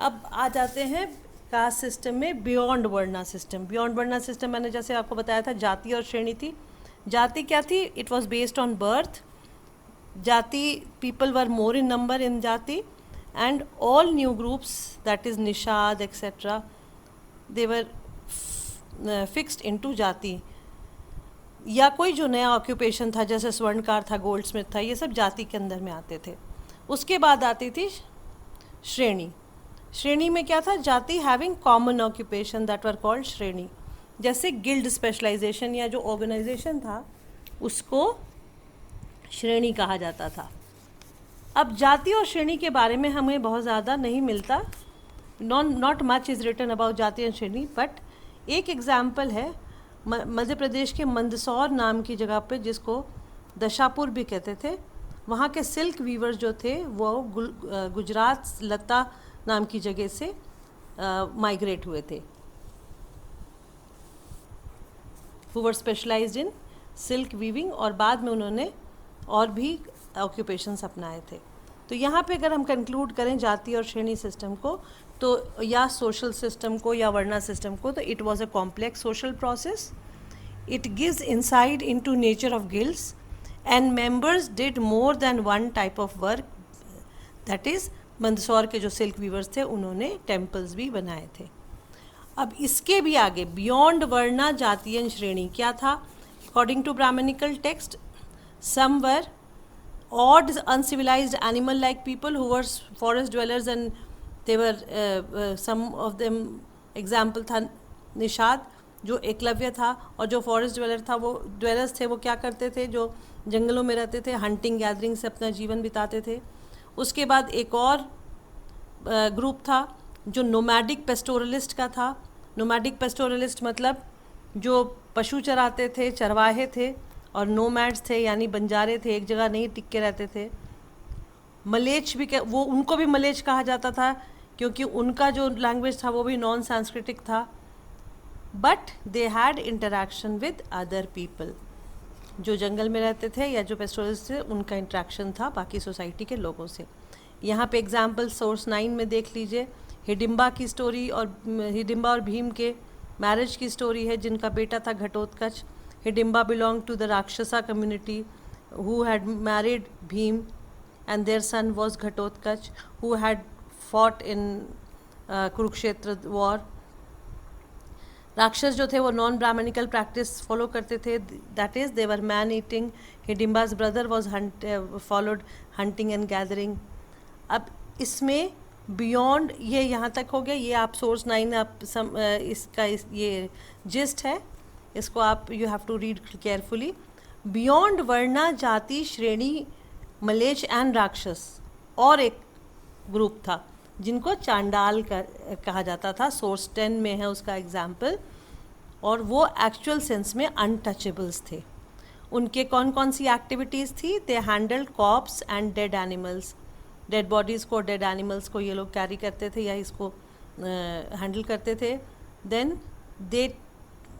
अब आ जाते हैं कास्ट सिस्टम में बियॉन्ड वर्णा सिस्टम। बियॉन्ड वर्णा सिस्टम मैंने जैसे आपको बताया था, जाति और श्रेणी थी। जाति क्या थी? It was based on birth. जाति, people were more in number in jati, and all new groups, that is Nishad etcetera, they were fixed into jati. या कोई जो नया ऑक्यूपेशन था, जैसे स्वर्णकार था, गोल्डस्मिथ था, ये सब जाति के अंदर में आते थे। उसके बाद आती थी श्रेणी। श्रेणी में क्या था? जाति having common occupation, that were called श्रेणी। जैसे गिल्ड स्पेशलाइजेशन या जो ऑर्गेनाइजेशन था, उसको श्रेणी कहा जाता था। अब जाति और श्रेणी के बारे में हमें बहुत ज़्यादा नहीं मिलता, not much is written about जाति एंड श्रेणी। बट एक एग्जाम्पल है मध्य प्रदेश के मंदसौर नाम की जगह पे, जिसको दशापुर भी कहते थे। वहाँ के सिल्क वीवर्स जो थे वो गुजरात लता नाम की जगह से माइग्रेट हुए थे, who were specialised in silk weaving, और बाद में उन्होंने और भी ऑक्यूपेशंस अपनाए थे। तो यहाँ पे अगर हम कंक्लूड करें जाति और श्रेणी सिस्टम को, तो या सोशल सिस्टम को या वर्णा सिस्टम को, तो it was a complex social process. It gives insight into nature of guilds, and members did more than one type of work. That is, Mandsaur के जो सिल्क वीवर्स थे उन्होंने टेम्पल्स भी बनाए थे। अब इसके भी आगे बियॉन्ड वर्णा जाति एंड श्रेणी क्या था? According to Brahmanical text, some were odd uncivilized animal like people who were forest dwellers, and they were some of them, example था निषाद जो एकलव्य था, और जो फॉरेस्ट ड्वेलर था, वो ड्वेलर्स थे, वो क्या करते थे? जो जंगलों में रहते थे, हंटिंग गैदरिंग से अपना जीवन बिताते थे। उसके बाद एक और ग्रुप था जो नोमैडिक पेस्टोरलिस्ट का था। नोमैडिक पेस्टोरलिस्ट मतलब जो पशु चराते थे, चरवाहे थे, और नोमैड्स थे यानी बंजारे थे, एक जगह नहीं टिक के रहते थे। मलेच भी वो, उनको भी मलेच कहा जाता था क्योंकि उनका जो लैंग्वेज था वो भी नॉन सांस्कृतिक था। But they had interaction with other people, जो जंगल में रहते थे या जो पेस्टोरलिस्ट थे, उनका इंटरेक्शन था बाकी सोसाइटी के लोगों से। यहाँ पे एग्जाम्पल सोर्स 9 में देख लीजिए, हिडिम्बा की स्टोरी, और हिडिम्बा और भीम के मैरिज की स्टोरी है, जिनका बेटा था Ghatotkacha. Hidimba belonged to the Rakshasa community who had married Bhim, and their son was Ghatotkacha, who had fought in Kurukshetra war. राक्षस जो थे वो नॉन ब्राह्मणिकल प्रैक्टिस फॉलो करते थे, that is they were man eating. Hidimba's brother was followed hunting and gathering. अब इसमें beyond, ये यहाँ तक हो गया, ये आप सोर्स 9 आप इसका ये जिस्ट है, इसको आप you have to read carefully. Beyond varna जाति श्रेणी मलेच एंड राक्षस, और एक ग्रुप था जिनको चांडाल कहा जाता था। सोर्स 10 में है उसका एग्जाम्पल, और वो एक्चुअल सेंस में अनटचेबल्स थे। उनके कौन कौन सी एक्टिविटीज़ थी? They handled corpse and dead animals. Dead bodies को, डेड एनिमल्स को ये लोग कैरी करते थे या इसको हैंडल करते थे। Then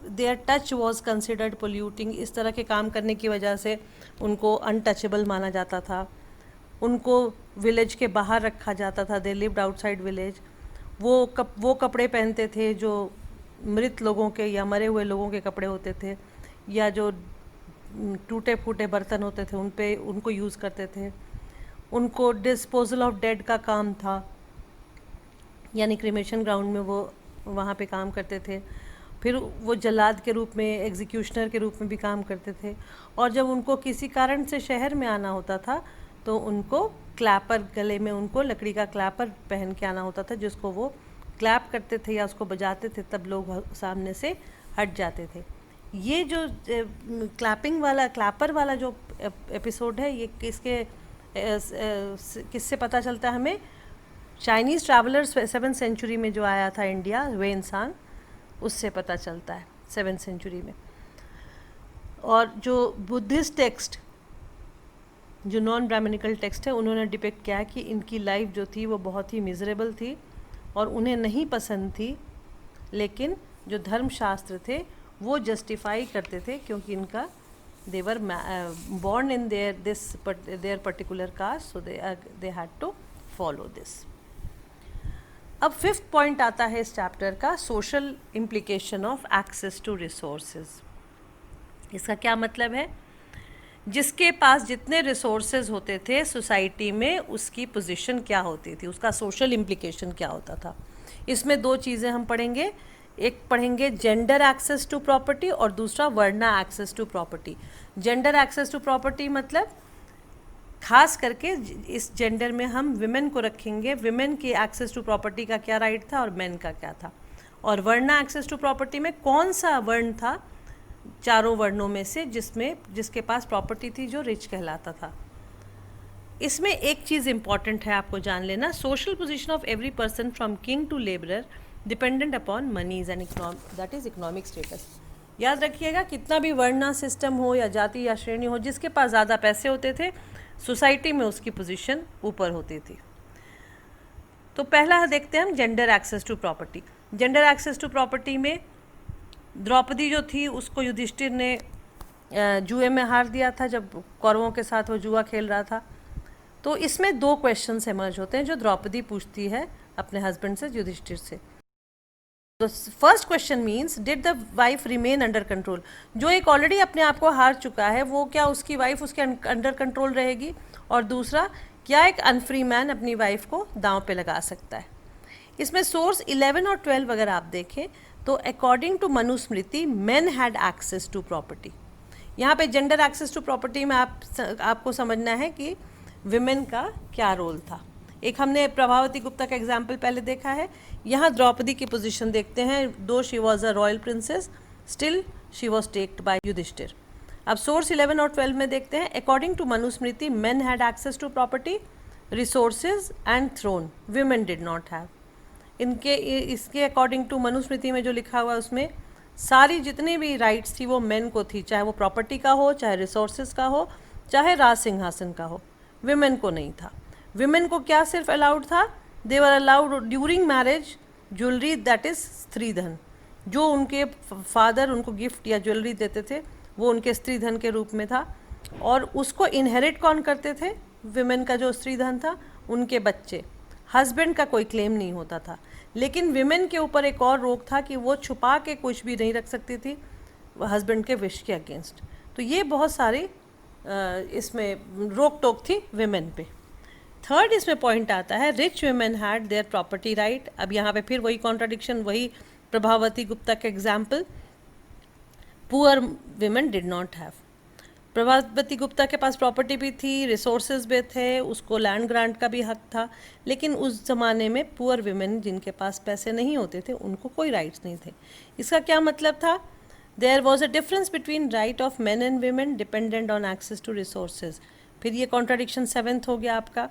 their touch was considered polluting. इस तरह के काम करने की वजह से उनको अनटचेबल माना जाता था। उनको विलेज के बाहर रखा जाता था, दे लिव्ड आउटसाइड विलेज। वो कपड़े पहनते थे जो मृत लोगों के या मरे हुए लोगों के कपड़े होते थे, या जो टूटे फूटे बर्तन होते थे उनको यूज़ करते थे। उनको डिस्पोजल ऑफ डेड का काम था, यानी क्रिमेशन ग्राउंड में वो वहाँ पे काम करते थे। फिर वो जल्लाद के रूप में, एग्जीक्यूशनर के रूप में भी काम करते थे। और जब उनको किसी कारण से शहर में आना होता था तो उनको क्लैपर, गले में उनको लकड़ी का क्लैपर पहन के आना होता था, जिसको वो क्लैप करते थे या उसको बजाते थे, तब लोग सामने से हट जाते थे। ये जो क्लैपर वाला जो एपिसोड है, ये किससे पता चलता है हमें? चाइनीज़ ट्रैवलर 7th सेंचुरी में जो आया था इंडिया, वेनसांग, उससे पता चलता है 7th सेंचुरी में। और जो बुद्धिस्ट टेक्स्ट, जो नॉन ब्राह्मणिकल टेक्स्ट है, उन्होंने डिपिक्ट किया कि इनकी लाइफ जो थी वो बहुत ही मिजरेबल थी और उन्हें नहीं पसंद थी, लेकिन जो धर्मशास्त्र थे वो जस्टिफाई करते थे क्योंकि इनका they were born in their particular caste, so they had to follow this. अब फिफ्थ पॉइंट आता है इस चैप्टर का, social implication of access to resources. इसका क्या मतलब है? जिसके पास जितने रिसोर्सेज होते थे सोसाइटी में, उसकी पोजीशन क्या होती थी, उसका सोशल इम्प्लीकेशन क्या होता था। इसमें दो चीज़ें हम पढ़ेंगे, एक पढ़ेंगे जेंडर एक्सेस टू प्रॉपर्टी और दूसरा varna access to property. Gender access to property मतलब खास करके इस जेंडर में हम विमेन को रखेंगे, विमेन की एक्सेस टू प्रॉपर्टी का क्या राइट था और मेन का क्या था। और वर्ना एक्सेस टू प्रॉपर्टी में कौन सा वर्ण था चारों वर्णों में से जिसके पास प्रॉपर्टी थी जो रिच कहलाता था। इसमें एक चीज़ इंपॉर्टेंट है आपको जान लेना, social position of every person from king to labourer dependent upon monies and that is economic status. याद रखिएगा, कितना भी वर्णा सिस्टम हो या जाति या श्रेणी हो, जिसके पास ज़्यादा पैसे होते थे सोसाइटी में उसकी पोजीशन ऊपर होती थी। तो पहला देखते हैं हम gender access to property. Gender access to property में द्रौपदी जो थी उसको युधिष्ठिर ने जुए में हार दिया था जब कौरवों के साथ वो जुआ खेल रहा था। तो इसमें दो क्वेश्चन इमर्ज होते हैं जो द्रौपदी पूछती है अपने हस्बैंड से, युधिष्ठिर से। तो first question means did the wife remain under control. जो एक ऑलरेडी अपने आप को हार चुका है वो क्या उसकी वाइफ उसके अंडर कंट्रोल रहेगी? और दूसरा, क्या एक अनफ्री मैन अपनी वाइफ को दांव पे लगा सकता है? इसमें सोर्स 11 और 12 अगर आप देखें तो according to Manusmriti men had access to property. यहाँ पे जेंडर एक्सेस टू प्रॉपर्टी में आपको समझना है कि विमेन का क्या रोल था। एक हमने प्रभावती गुप्ता का एग्जाम्पल पहले देखा है, यहाँ द्रौपदी की पोजीशन देखते हैं। Though she was a royal princess, still she was staked by Yudhishthira. अब सोर्स 11 और 12 में देखते हैं, according to Manusmriti men had access to property, resources and throne, women did not have. इसके अकॉर्डिंग टू मनुस्मृति में जो लिखा हुआ है उसमें सारी जितनी भी राइट्स थी वो मेन को थी, चाहे वो प्रॉपर्टी का हो, चाहे रिसोर्सेज का हो, चाहे राज सिंहासन का हो, विमेन को नहीं था। विमेन को क्या सिर्फ अलाउड था? They were allowed during marriage jewellery that is stridhan. जो उनके फादर उनको गिफ्ट या ज्वेलरी देते थे वो उनके स्त्री धन के रूप में था, और उसको इनहेरिट कौन करते थे? विमेन का जो स्त्री धन था उनके बच्चे। हस्बैंड का कोई क्लेम नहीं होता था। लेकिन विमेन के ऊपर एक और रोक था कि वो छुपा के कुछ भी नहीं रख सकती थी हस्बैंड के विश के अगेंस्ट। तो ये बहुत सारी इसमें रोक टोक थी विमेन पे। थर्ड इसमें पॉइंट आता है, rich women had their property right. अब यहाँ पे फिर वही कॉन्ट्राडिक्शन, वही प्रभावती गुप्ता के example, poor women did not have. Prabhavati Gupta के पास प्रॉपर्टी भी थी, रिसोर्सेज भी थे, उसको लैंड ग्रांट का भी हक था, लेकिन उस ज़माने में पुअर विमेन जिनके पास पैसे नहीं होते थे उनको कोई राइट्स नहीं थे। इसका क्या मतलब था? There was a difference between right of man and women dependent on access to resources. फिर ये कॉन्ट्राडिक्शन सेवेंथ हो गया आपका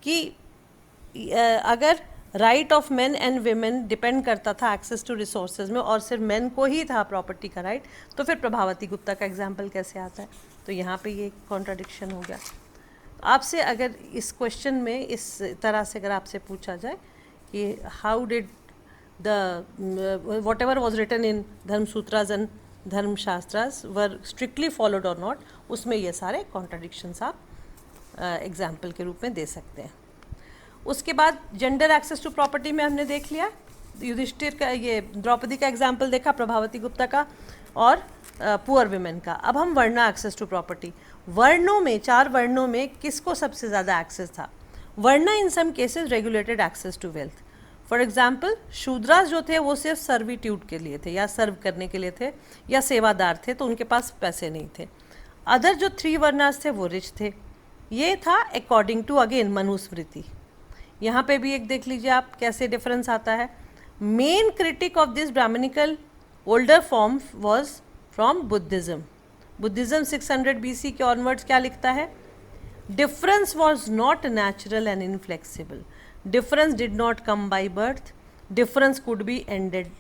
कि अगर right of men and women depend करता था एक्सेस टू रिसोर्सेज में और सिर्फ मेन को ही था प्रॉपर्टी का राइट, तो फिर प्रभावती गुप्ता का एग्जाम्पल कैसे आता है? तो यहाँ पे ये कॉन्ट्राडिक्शन हो गया। आपसे अगर इस क्वेश्चन में इस तरह से अगर आपसे पूछा जाए कि how did the whatever was written in Dharmasutras and Dharmashastras were strictly followed और नॉट, उसमें ये सारे कॉन्ट्राडिक्शंस आप एग्जाम्पल के रूप में दे सकते हैं। उसके बाद जेंडर एक्सेस टू प्रॉपर्टी में हमने देख लिया, युधिष्ठिर का, ये द्रौपदी का एग्जाम्पल देखा, प्रभावती गुप्ता का और पुअर विमेन का। अब हम वर्णा एक्सेस टू प्रॉपर्टी। वर्णों में, 4 वर्णों में किसको सबसे ज़्यादा एक्सेस था? Varna in some cases regulated access to wealth. For example Shudras जो थे वो सिर्फ सर्विट्यूड के लिए थे या सर्व करने के लिए थे या सेवादार थे, तो उनके पास पैसे नहीं थे। अदर जो 3 वर्णास थे वो रिच थे। ये था अकॉर्डिंग टू अगेन मनुस्मृति। यहाँ पे भी एक देख लीजिए आप कैसे डिफरेंस आता है। Main critic of this Brahmanical older form was from Buddhism. Buddhism 600 BC के ऑनवर्ड्स क्या लिखता है? Difference was not natural and inflexible, difference did not come by birth, difference could be ended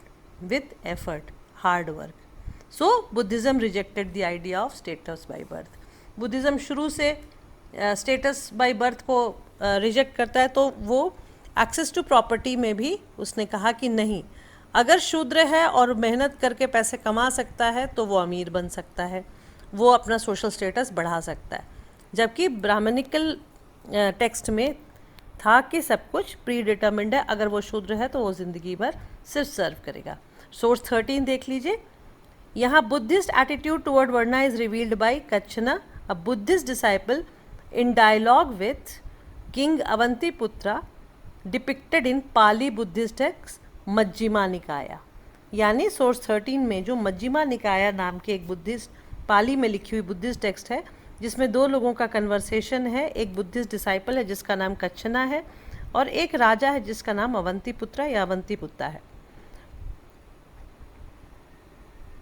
with effort, hard work. So Buddhism rejected the idea of status by birth. Buddhism शुरू से status by birth को reject करता है, तो वो access to property में भी उसने कहा कि नहीं, अगर शूद्र है और मेहनत करके पैसे कमा सकता है तो वो अमीर बन सकता है, वो अपना सोशल स्टेटस बढ़ा सकता है। जबकि ब्राह्मणिकल टेक्स्ट में था कि सब कुछ प्री डिटर्मिंड है, अगर वो शूद्र है तो वो ज़िंदगी भर सिर्फ सर्व करेगा। सोर्स 13 देख लीजिए, यहाँ Buddhist attitude toward varna is revealed by Kachchana, a Buddhist disciple in dialogue with king Avantiputra, depicted in Pali Buddhist text Majjhima Nikaya. यानी सोर्स 13 में जो मज्जिमा निकाया नाम के एक बुद्धिस्ट पाली में लिखी हुई बुद्धिस्ट टेक्स्ट है, जिसमें दो लोगों का कन्वर्सेशन है, एक बुद्धिस्ट डिसाइपल है जिसका नाम कच्छना है और एक राजा है जिसका नाम अवंतीपुत्रा या अवंतीपुत्ता है।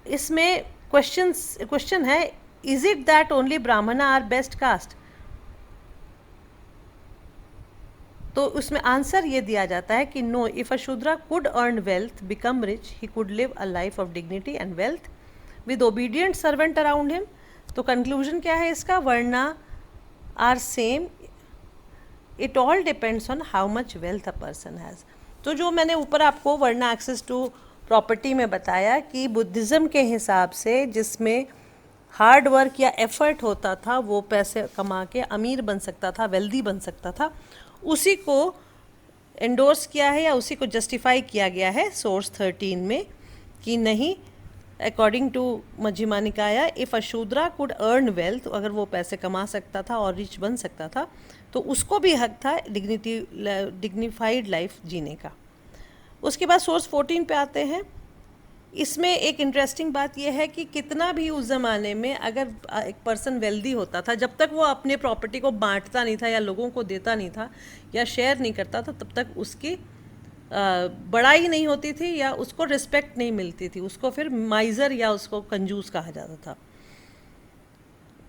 इसमें क्वेश्चन है, is it that only Brahmin are best caste? तो उसमें आंसर ये दिया जाता है कि no, if a Shudra could earn wealth, become rich, he could live a life of dignity and wealth with obedient servant around him. तो conclusion क्या है इसका? Varna are same, it all depends on how much wealth a person has. तो जो मैंने ऊपर आपको वर्णा एक्सेस टू प्रॉपर्टी में बताया कि बुद्धिज़्म के हिसाब से जिसमें हार्ड वर्क या एफर्ट होता था वो पैसे कमा के अमीर बन सकता था, वेल्दी बन सकता था, उसी को एंडोर्स किया है या उसी को जस्टिफाई किया गया है सोर्स 13 में कि नहीं, according to Majjhima Nikaya, if a Shudra could earn wealth, अगर वो पैसे कमा सकता था और रिच बन सकता था तो उसको भी हक था डिग्निफाइड लाइफ जीने का। उसके बाद सोर्स 14 पे आते हैं। इसमें एक इंटरेस्टिंग बात यह है कि कितना भी उस ज़माने में अगर एक पर्सन वेल्दी होता था, जब तक वो अपने प्रॉपर्टी को बांटता नहीं था या लोगों को देता नहीं था या शेयर नहीं करता था, तब तक उसकी बड़ाई नहीं होती थी या उसको रिस्पेक्ट नहीं मिलती थी, उसको फिर माइजर या उसको कंजूस कहा जाता था।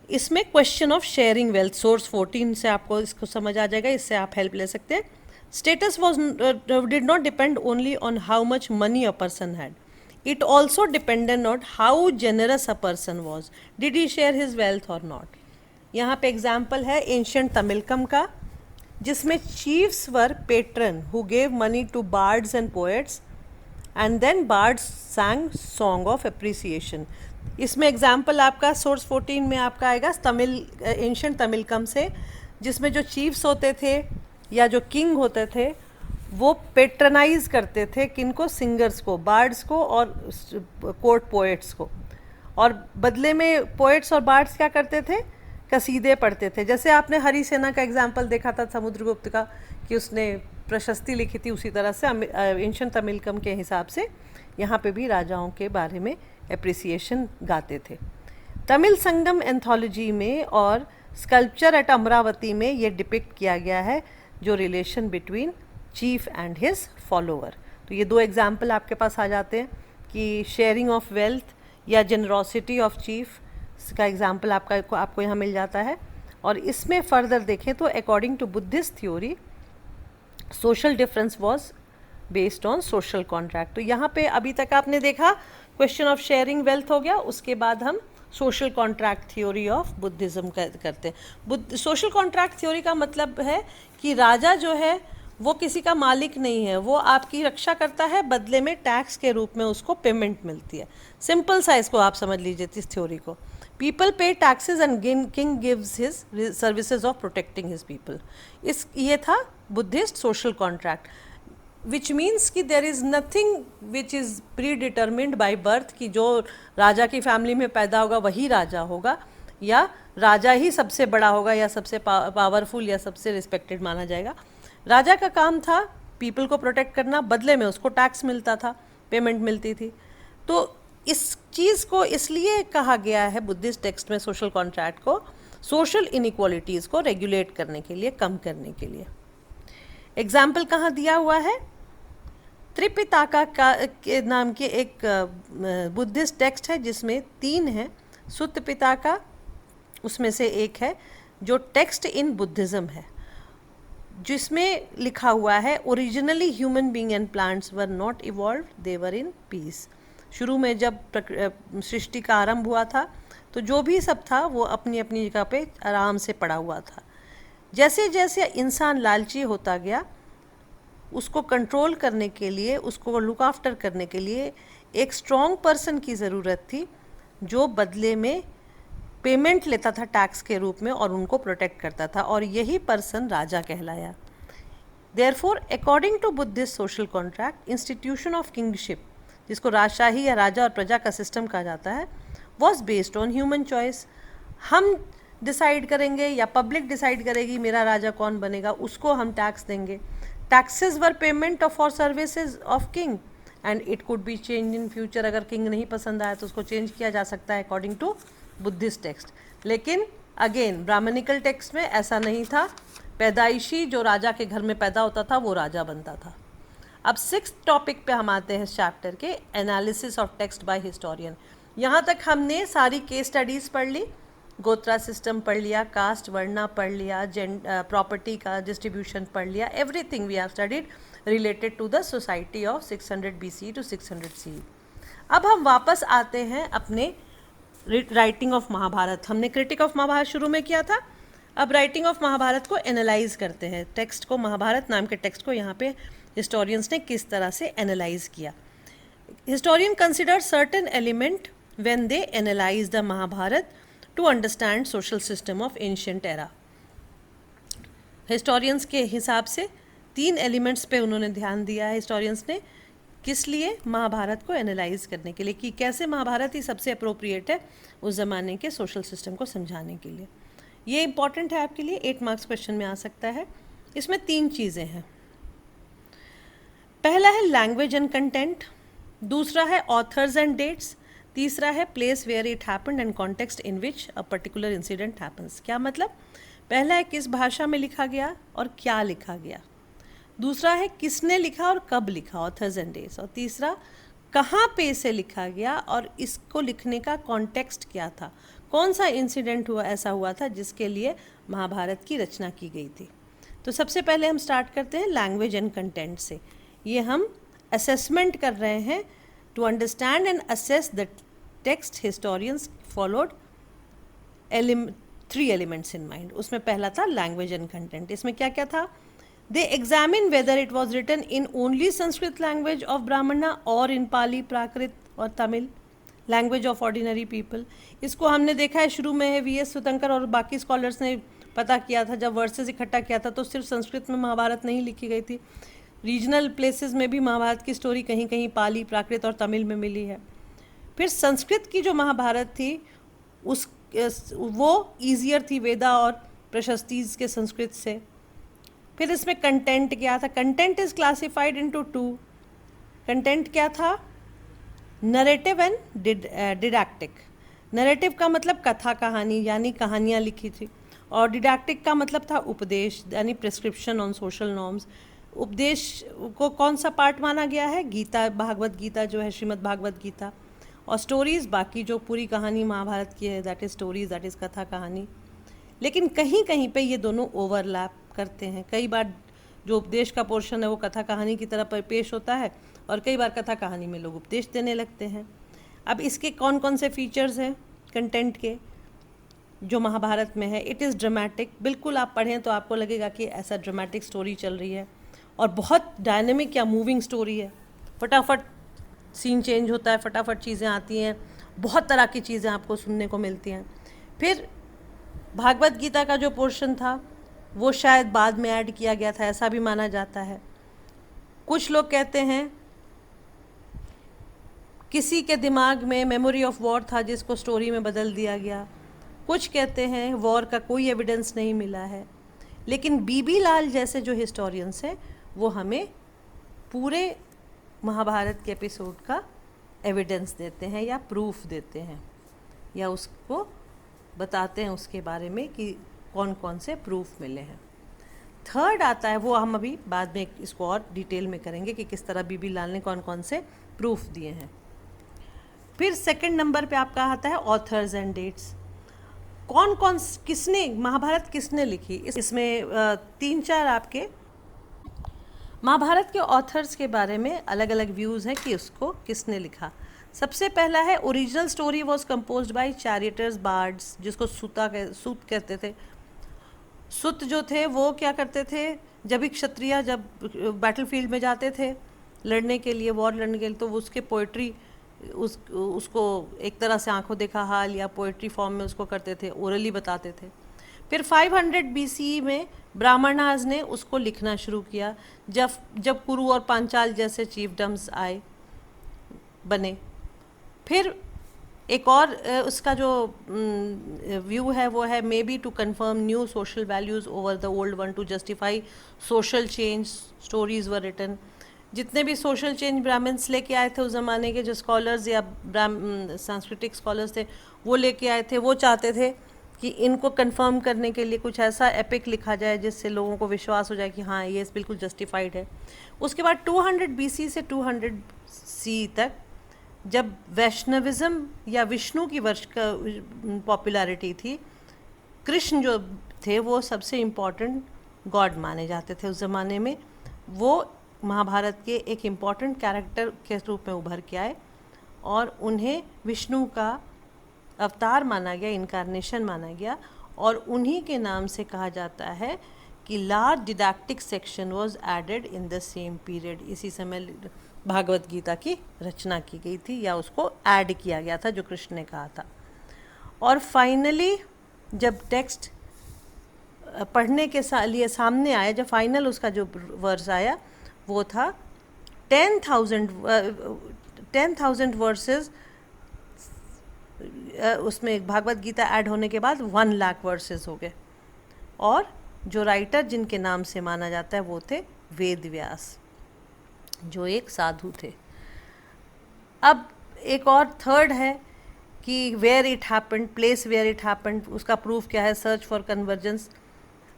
इसमें question of sharing wealth, source 14 से आपको इसको समझ आ जाएगा, इससे आप हेल्प ले सकते हैं। Status was did not depend only on how much money a person had, it also depended on how generous a person was, did he share his wealth or not। यहाँ पे एग्जाम्पल है ancient Tamilakam का, जिसमें chiefs were patron who gave money to bards and poets and then bards sang song of appreciation. इसमें example आपका source 14 में आपका आएगा एंशियंट तमिलकम से, जिसमें जो चीफ्स होते थे या जो किंग होते थे वो पेट्रनाइज करते थे किनको? सिंगर्स को, बार्ड्स को और कोर्ट पोएट्स को, और बदले में पोएट्स और बार्ड्स क्या करते थे? कसीदे पढ़ते थे। जैसे आपने हरिसेना का एग्जाम्पल देखा था समुद्रगुप्त का कि उसने प्रशस्ति लिखी थी, उसी तरह से एंशियंट तमिलकम के हिसाब से यहाँ पे भी राजाओं के बारे में एप्रिसिएशन गाते थे। तमिल संगम एंथोलॉजी में और स्कल्पचर एट अमरावती में ये डिपिक्ट किया गया है जो relation between cheap and his follower. तो ये दो एग्जाम्पल आपके पास आ जाते हैं कि शेयरिंग ऑफ वेल्थ या जनरोसिटी ऑफ चीफ का एग्जाम्पल आपको यहाँ मिल जाता है। और इसमें फर्दर देखें तो according to Buddhist theory social difference was based on social contract. तो यहाँ पे अभी तक आपने देखा क्वेश्चन ऑफ शेयरिंग वेल्थ हो गया, उसके बाद हम social contract theory of Buddhism करते हैं। सोशल कॉन्ट्रैक्ट थ्योरी का मतलब है कि राजा जो है वो किसी का मालिक नहीं है, वो आपकी रक्षा करता है, बदले में टैक्स के रूप में उसको पेमेंट मिलती है। सिंपल सा इसको आप समझ लीजिए इस थ्योरी को। People pay taxes and king gives his services of protecting his people. ये था Buddhist social contract, which means कि there is nothing which is predetermined by birth कि जो राजा की फैमिली में पैदा होगा वही राजा होगा, या राजा ही सबसे बड़ा होगा या सबसे पावरफुल या सबसे रिस्पेक्टेड माना जाएगा। राजा का काम था पीपल को प्रोटेक्ट करना, बदले में उसको टैक्स मिलता था, पेमेंट मिलती थी। तो इस चीज़ को इसलिए कहा गया है बुद्धिस्ट टेक्स्ट में सोशल कॉन्ट्रैक्ट को, सोशल इनइक्वालिटीज़ को रेगुलेट करने के लिए, कम करने के लिए। एग्जाम्पल कहाँ दिया हुआ है? त्रिपिताका के नाम के एक बुद्धिस्ट टेक्स्ट है जिसमें 3 हैं। सुत्त पिताका उसमें से एक है जो टेक्स्ट इन बुद्धिज़्म है, जिसमें लिखा हुआ है originally human being and plants were not evolve, they were in peace. शुरू में जब सृष्टि का आरंभ हुआ था तो जो भी सब था वो अपनी अपनी जगह पे आराम से पड़ा हुआ था। जैसे जैसे इंसान लालची होता गया, उसको कंट्रोल करने के लिए, उसको लुक आफ्टर करने के लिए एक स्ट्रॉन्ग पर्सन की ज़रूरत थी जो बदले में पेमेंट लेता था टैक्स के रूप में और उनको प्रोटेक्ट करता था, और यही पर्सन राजा कहलाया। Therefore according to Buddhist social contract, institution of kingship, जिसको राजशाही या राजा और प्रजा का सिस्टम कहा जाता है, was based on human choice. हम डिसाइड करेंगे या पब्लिक डिसाइड करेगी मेरा राजा कौन बनेगा, उसको हम टैक्स देंगे। Taxes were payment for services of king and it could be change in future. अगर किंग नहीं पसंद आया तो उसको चेंज किया जा सकता है अकॉर्डिंग टू बुद्धिस्ट टेक्स्ट। लेकिन अगेन ब्राह्मणिकल टेक्स्ट में ऐसा नहीं था, पैदाइशी जो राजा के घर में पैदा होता था वो राजा बनता था। अब 6th टॉपिक पे हम आते हैं इस चैप्टर के, analysis of text bye historian. यहाँ तक हमने सारी केस स्टडीज़ पढ़ ली, गोत्रा सिस्टम पढ़ लिया, कास्ट वर्णा पढ़ लिया, प्रॉपर्टी का डिस्ट्रीब्यूशन पढ़ लिया, everything we have studied related to the society of 600 BC to 600 CE। अब हम वापस आते हैं अपने राइटिंग ऑफ महाभारत। हमने क्रिटिक ऑफ महाभारत शुरू में किया था, अब राइटिंग ऑफ महाभारत को एनालाइज करते हैं। टेक्स्ट को, महाभारत नाम के टेक्स्ट को यहाँ पे हिस्टोरियंस ने किस तरह से एनालाइज किया। Historian consider certain element when they analyse the Mahabharata to understand social system of ancient era. Historians के हिसाब से 3 एलिमेंट्स पे उन्होंने ध्यान दिया है हिस्टोरियंस ने, किस लिए, महाभारत को एनालाइज करने के लिए कि कैसे महाभारत ही सबसे अप्रोप्रिएट है उस ज़माने के सोशल सिस्टम को समझाने के लिए। ये इंपॉर्टेंट है आपके लिए, 8 मार्क्स क्वेश्चन में आ सकता है। इसमें 3 चीज़ें हैं। पहला है लैंग्वेज एंड कंटेंट, दूसरा है ऑथर्स एंड डेट्स, तीसरा है place where it happened and context in which a particular incident happens. क्या मतलब, पहला है किस भाषा में लिखा गया और क्या लिखा गया, दूसरा है किसने लिखा और कब लिखा, ऑथर्स एंड डेट्स, और तीसरा कहाँ पे इसे लिखा गया और इसको लिखने का कॉन्टेक्स्ट क्या था, कौन सा इंसिडेंट हुआ, ऐसा हुआ था जिसके लिए महाभारत की रचना की गई थी। तो सबसे पहले हम स्टार्ट करते हैं लैंग्वेज एंड कंटेंट से। ये हम असेसमेंट कर रहे हैं to understand and assess the text. Historians followed 3 elements in mind. उसमें पहला था लैंग्वेज एंड कंटेंट। इसमें क्या क्या था, they examine whether it was written in only Sanskrit language of Brahmana और इन पाली, प्राकृत और Tamil language of ordinary people. इसको हमने देखा है शुरू में है VS सुतंकर और बाकी स्कॉलर्स ने पता किया था, जब वर्सेस इकट्ठा किया था तो सिर्फ संस्कृत में महाभारत नहीं लिखी गई थी, रीजनल प्लेसेस में भी महाभारत की स्टोरी कहीं कहीं पाली, प्राकृत और तमिल में मिली है। फिर संस्कृत की जो महाभारत थी वो ईजियर थी वेदा और प्रशस्तीज के संस्कृत से। फिर इसमें कंटेंट क्या था, content is classified into 2। Content क्या था, नरेटिव एंड डिडैक्टिक। नरेटिव का मतलब कथा कहानी यानी कहानियाँ लिखी थी, और डिडैक्टिक का मतलब था उपदेश यानी प्रिस्क्रिप्शन ऑन सोशल नॉर्म्स। उपदेश को कौन सा पार्ट माना गया है, गीता, भागवत गीता जो है, श्रीमद् भागवत गीता, और स्टोरीज़ बाकी जो पूरी कहानी महाभारत की है, that is stories, that is कथा कहानी। लेकिन कहीं कहीं पे ये दोनों ओवरलैप करते हैं। कई बार जो उपदेश का पोर्शन है वो कथा कहानी की तरह पेश होता है, और कई बार कथा कहानी में लोग उपदेश देने लगते हैं। अब इसके कौन कौन से फीचर्स हैं कंटेंट के जो महाभारत में है, इट इज़ ड्रामेटिक। बिल्कुल आप पढ़ें तो आपको लगेगा कि ऐसा ड्रामेटिक स्टोरी चल रही है, और बहुत डायनेमिक या मूविंग स्टोरी है। फटाफट सीन चेंज होता है, फटाफट चीज़ें आती हैं, बहुत तरह की चीज़ें आपको सुनने को मिलती हैं। फिर भागवत गीता का जो पोर्शन था वो शायद बाद में ऐड किया गया था, ऐसा भी माना जाता है। कुछ लोग कहते हैं किसी के दिमाग में मेमोरी ऑफ वॉर था जिसको स्टोरी में बदल दिया गया। कुछ कहते हैं वॉर का कोई एविडेंस नहीं मिला है। लेकिन बीबी लाल जैसे जो हिस्टोरियंस हैं वो हमें पूरे महाभारत के एपिसोड का एविडेंस देते हैं या प्रूफ देते हैं, या उसको बताते हैं उसके बारे में कि कौन कौन से प्रूफ मिले हैं। थर्ड आता है, वो हम अभी बाद में इसको और डिटेल में करेंगे कि किस तरह बीबी लाल ने कौन कौन से प्रूफ दिए हैं। फिर सेकंड नंबर पे आपका आता है ऑथर्स एंड डेट्स। कौन कौन, किसने, महाभारत किसने लिखी, इसमें 3-4 आपके महाभारत के ऑथर्स के बारे में अलग अलग व्यूज़ हैं कि उसको किसने लिखा। सबसे पहला है original story was composed by charioteers bards, जिसको सूत कहते थे। सुत जो थे वो क्या करते थे, जब भी क्षत्रिय जब बैटलफील्ड में जाते थे लड़ने के लिए, वॉर लड़ने के लिए, तो वो उसके पोइट्री उसको एक तरह से आंखों देखा हाल या पोइट्री फॉर्म में उसको करते थे, ओरली बताते थे। फिर 500 BCE में ब्राह्मणाज ने उसको लिखना शुरू किया जब जब कुरु और पांचाल जैसे चीफडम्स आए बने। फिर एक और उसका जो व्यू है वो है may be to confirm new social values over the old one, to justify social change, stories were written. जितने भी सोशल चेंज ब्राह्मण्स लेके आए थे उस ज़माने के, जो स्कॉलर्स या सांस्कृतिक स्कॉलर्स थे वो लेके आए थे, वो चाहते थे कि इनको कंफर्म करने के लिए कुछ ऐसा एपिक लिखा जाए जिससे लोगों को विश्वास हो जाए कि हाँ ये बिल्कुल जस्टिफाइड है। उसके बाद 200 BC से 200 CE तक जब वैष्णविज्म या विष्णु की वर्ष का पॉपुलैरिटी थी, कृष्ण जो थे वो सबसे इम्पॉर्टेंट गॉड माने जाते थे उस ज़माने में। वो महाभारत के एक इम्पॉर्टेंट कैरेक्टर के रूप में उभर के आए और उन्हें विष्णु का अवतार माना गया, इनकारनेशन माना गया, और उन्हीं के नाम से कहा जाता है कि large didactic section was added in the same period. इसी समय भागवत गीता की रचना की गई थी या उसको ऐड किया गया था जो कृष्ण ने कहा था। और फाइनली जब टेक्स्ट पढ़ने के लिए सामने आया, जब फाइनल उसका जो वर्स आया वो था 10,000 वर्सेस। उसमें भागवत गीता ऐड होने के बाद 1 लाख वर्सेस हो गए। और जो राइटर जिनके नाम से माना जाता है वो थे वेद व्यास, जो एक साधु थे। अब एक और थर्ड है कि where it happened, place where it happened, उसका प्रूफ क्या है, सर्च फॉर कन्वर्जेंस।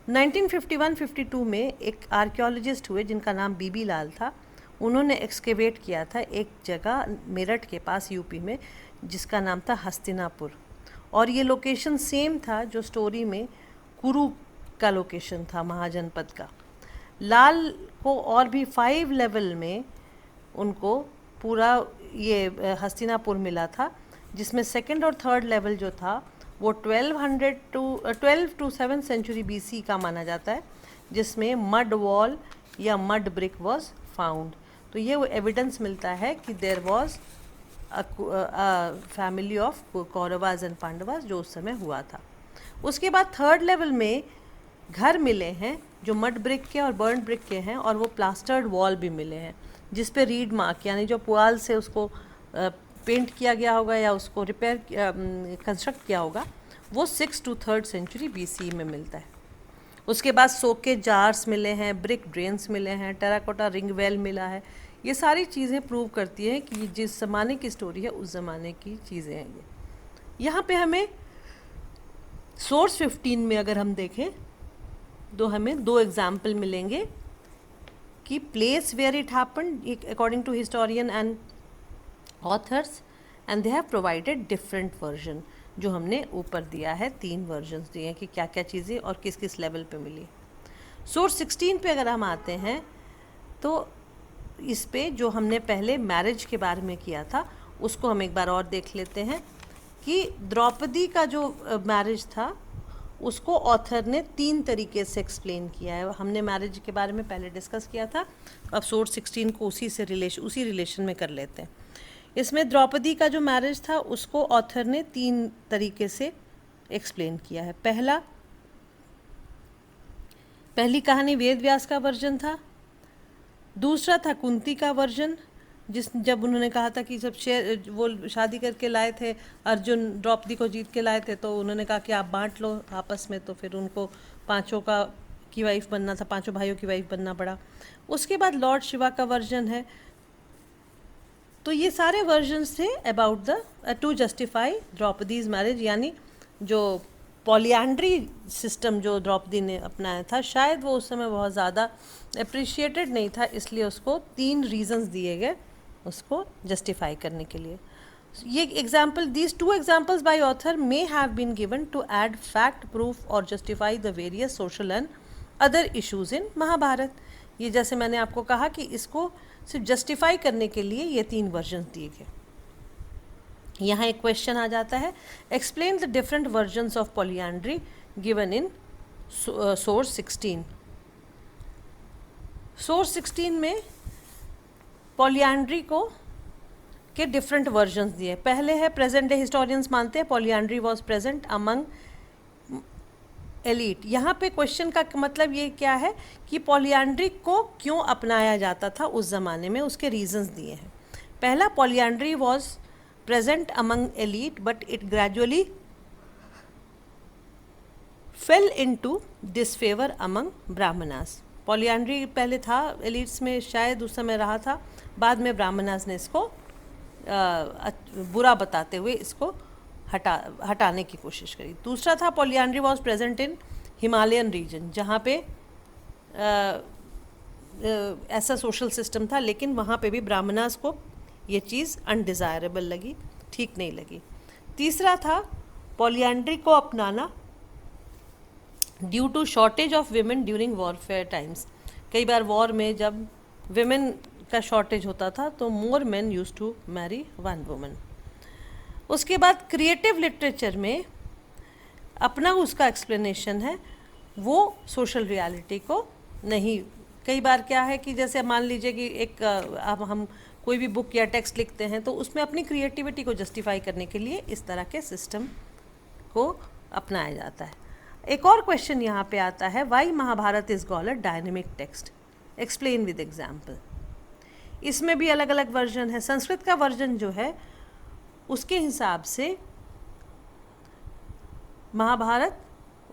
1951-52 में एक आर्कियोलॉजिस्ट हुए जिनका नाम बीबी लाल था। उन्होंने एक्सकेवेट किया था एक जगह मेरठ के पास यूपी में जिसका नाम था हस्तिनापुर, और ये लोकेशन सेम था जो स्टोरी में कुरु का लोकेशन था, महाजनपद का। लाल को और भी 5 लेवल में उनको पूरा ये हस्तिनापुर मिला था, जिसमें सेकंड और थर्ड लेवल जो था वो 12 to 7th century BC का माना जाता है, जिसमें मड वॉल या मड ब्रिक वॉज फाउंड। तो ये वो एविडेंस मिलता है कि there was family of Kauravas and Pandavas जो उस समय हुआ था। उसके बाद थर्ड लेवल में घर मिले हैं जो मड ब्रिक के और बर्न ब्रिक के हैं, और वो प्लास्टर्ड वॉल भी मिले हैं जिस पे रीड मार्क यानी जो पुआल से उसको पेंट किया गया होगा या उसको रिपेयर कंस्ट्रक्ट किया होगा, वो 6 to 3rd century BC में मिलता है। उसके बाद सोके जार्स मिले हैं, ब्रिक ड्रेन्स मिले हैं, टेराकोटा रिंग वेल मिला है। ये सारी चीज़ें प्रूव करती हैं कि जिस ज़माने की स्टोरी है उस ज़माने की चीज़ें हैं ये। यहाँ पे हमें सोर्स 15 में अगर हम देखें तो हमें 2 एग्जाम्पल मिलेंगे कि place where it happened according to historian and authors, and they have provided different version. जो हमने ऊपर दिया है 3 वर्जन्स दिए हैं कि क्या क्या चीज़ें और किस किस लेवल पे मिली। सोर्स 16 पे अगर हम आते हैं तो इस पे जो हमने पहले मैरिज के बारे में किया था उसको हम एक बार और देख लेते हैं कि द्रौपदी का जो मैरिज था उसको ऑथर ने 3 तरीके से एक्सप्लेन किया है। हमने मैरिज के बारे में पहले डिस्कस किया था, अब सोर्स 16 को उसी रिलेशन में कर लेते हैं। इसमें द्रौपदी का जो मैरिज था उसको ऑथर ने 3 तरीके से एक्सप्लेन किया है। पहली कहानी वेद व्यास का वर्जन था, दूसरा था कुंती का वर्जन जब उन्होंने कहा था कि जब वो शादी करके लाए थे, अर्जुन द्रौपदी को जीत के लाए थे, तो उन्होंने कहा कि आप बांट लो आपस में, तो फिर उनको 5 की वाइफ बनना था, 5 भाइयों की वाइफ बनना पड़ा। उसके बाद लॉर्ड शिवा का वर्जन है। तो ये सारे वर्जन्स थे about to justify Draupadi's marriage, यानी जो पॉलीएंड्री सिस्टम जो द्रौपदी ने अपनाया था शायद वो उस समय बहुत ज़्यादा अप्रिशिएटेड नहीं था, इसलिए उसको 3 रीजंस दिए गए उसको जस्टिफाई करने के लिए। ये example, these 2 examples by author may have been given to add fact, proof और justify the various social and other issues in Mahabharata. ये जैसे मैंने आपको कहा कि इसको सिर्फ जस्टिफाई करने के लिए ये 3 वर्जन दिए गए। यहाँ एक क्वेश्चन आ जाता है, explain the different versions of polyandry given in source 16। Source 16 में पॉलीएंड्री को के डिफरेंट वर्जन्स दिए। पहले है प्रेजेंट डे हिस्टोरियंस मानते हैं polyandry was present among elite. यहाँ पे क्वेश्चन का मतलब ये क्या है कि पॉलियांड्री को क्यों अपनाया जाता था उस ज़माने में, उसके रीजंस दिए हैं। पहला, polyandry was present among elite but it gradually fell into disfavour among Brahmanas. Polyandry पहले था एलिट्स में, शायद उस समय रहा था, बाद में ब्राह्मणास ने इसको बुरा बताते हुए इसको हटाने की कोशिश करी। दूसरा था, polyandry was present in Himalayan region, जहाँ पे ऐसा सोशल सिस्टम था, लेकिन वहाँ पे भी ब्राह्मणास को ये चीज़ अनडिज़ायरेबल लगी, ठीक नहीं लगी। तीसरा था, पॉलियांड्री को अपनाना due to shortage of women during warfare times. कई बार वॉर में जब विमेन का शॉर्टेज होता था तो more men use to marry one woman. उसके बाद क्रिएटिव लिटरेचर में अपना उसका एक्सप्लेनेशन है, वो सोशल रियलिटी को नहीं। कई बार क्या है कि जैसे मान लीजिए कि एक अब हम कोई भी बुक या टेक्स्ट लिखते हैं तो उसमें अपनी क्रिएटिविटी को जस्टिफाई करने के लिए इस तरह के सिस्टम को अपनाया जाता है। एक और क्वेश्चन यहाँ पे आता है, why Mahabharata is called a dynamic text, explain with example. इसमें भी अलग अलग वर्जन है। संस्कृत का वर्जन जो है उसके हिसाब से महाभारत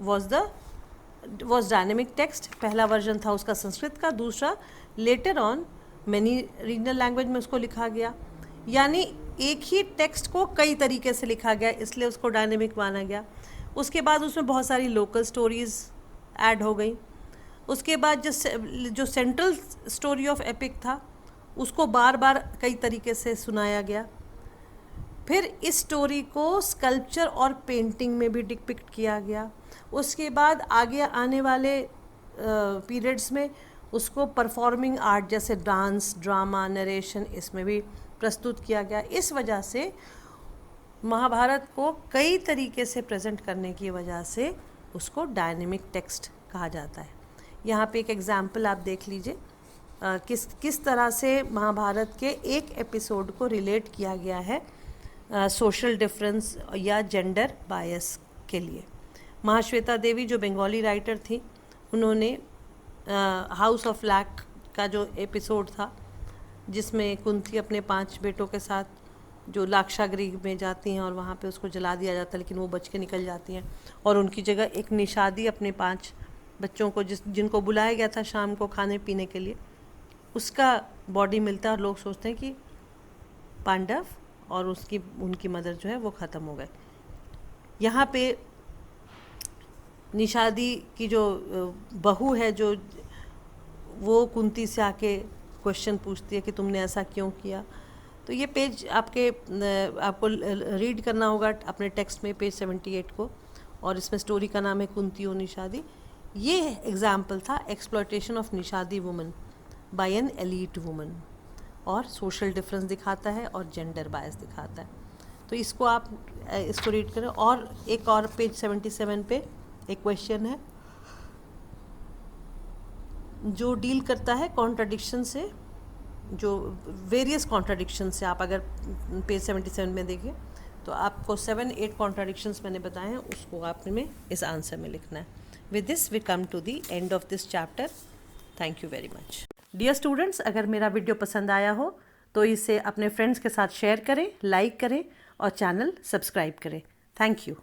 वॉज डायनेमिक टेक्स्ट। पहला वर्जन था उसका संस्कृत का, दूसरा later on many regional language में उसको लिखा गया, यानी एक ही टेक्स्ट को कई तरीके से लिखा गया, इसलिए उसको डायनेमिक माना गया। उसके बाद उसमें बहुत सारी लोकल स्टोरीज़ ऐड हो गई। उसके बाद जो सेंट्रल स्टोरी ऑफ एपिक था उसको बार बार कई तरीके से सुनाया गया। फिर इस स्टोरी को स्कल्पचर और पेंटिंग में भी डिपिक्ट किया गया। उसके बाद आगे आने वाले पीरियड्स में उसको परफॉर्मिंग आर्ट जैसे डांस, ड्रामा, नरेशन, इसमें भी प्रस्तुत किया गया। इस वजह से महाभारत को कई तरीके से प्रेजेंट करने की वजह से उसको डायनेमिक टेक्स्ट कहा जाता है। यहाँ पे एक एग्जाम्पल आप देख लीजिए, किस तरह से महाभारत के एक एपिसोड को रिलेट किया गया है सोशल डिफरेंस या जेंडर बायस के लिए। महाश्वेता देवी जो बंगाली राइटर थी, उन्होंने हाउस ऑफ लैक का जो एपिसोड था जिसमें कुंती अपने 5 बेटों के साथ जो लाक्षागृह में जाती हैं और वहाँ पे उसको जला दिया जाता है, लेकिन वो बच के निकल जाती हैं और उनकी जगह एक निषादी अपने 5 बच्चों को जिनको बुलाया गया था शाम को खाने पीने के लिए, उसका बॉडी मिलता है और लोग सोचते हैं कि पांडव और उनकी मदर जो है वो ख़त्म हो गए। यहाँ पे निषादी की जो बहू है जो वो कुंती से आके क्वेश्चन पूछती है कि तुमने ऐसा क्यों किया। तो ये पेज आपको रीड करना होगा अपने टेक्स्ट में, पेज 78 को, और इसमें स्टोरी का नाम है कुंती और निषादी। ये एग्जाम्पल था exploitation of Nishadi woman by an elite woman, और सोशल डिफरेंस दिखाता है और जेंडर बायस दिखाता है। तो इसको आप इसको रीड करें। और एक और पेज 77 पे एक क्वेश्चन है जो डील करता है कॉन्ट्राडिक्शन से, जो वेरियस कॉन्ट्राडिक्शन से। आप अगर पेज 77 में देखें तो आपको 7-8 कॉन्ट्राडिक्शंस मैंने बताए हैं, उसको आपने इस आंसर में लिखना है। With this we come to the end of this chapter. Thank you very much. Dear students, अगर मेरा वीडियो पसंद आया हो तो इसे अपने फ्रेंड्स के साथ शेयर करें, लाइक करें और चैनल सब्सक्राइब करें। Thank you.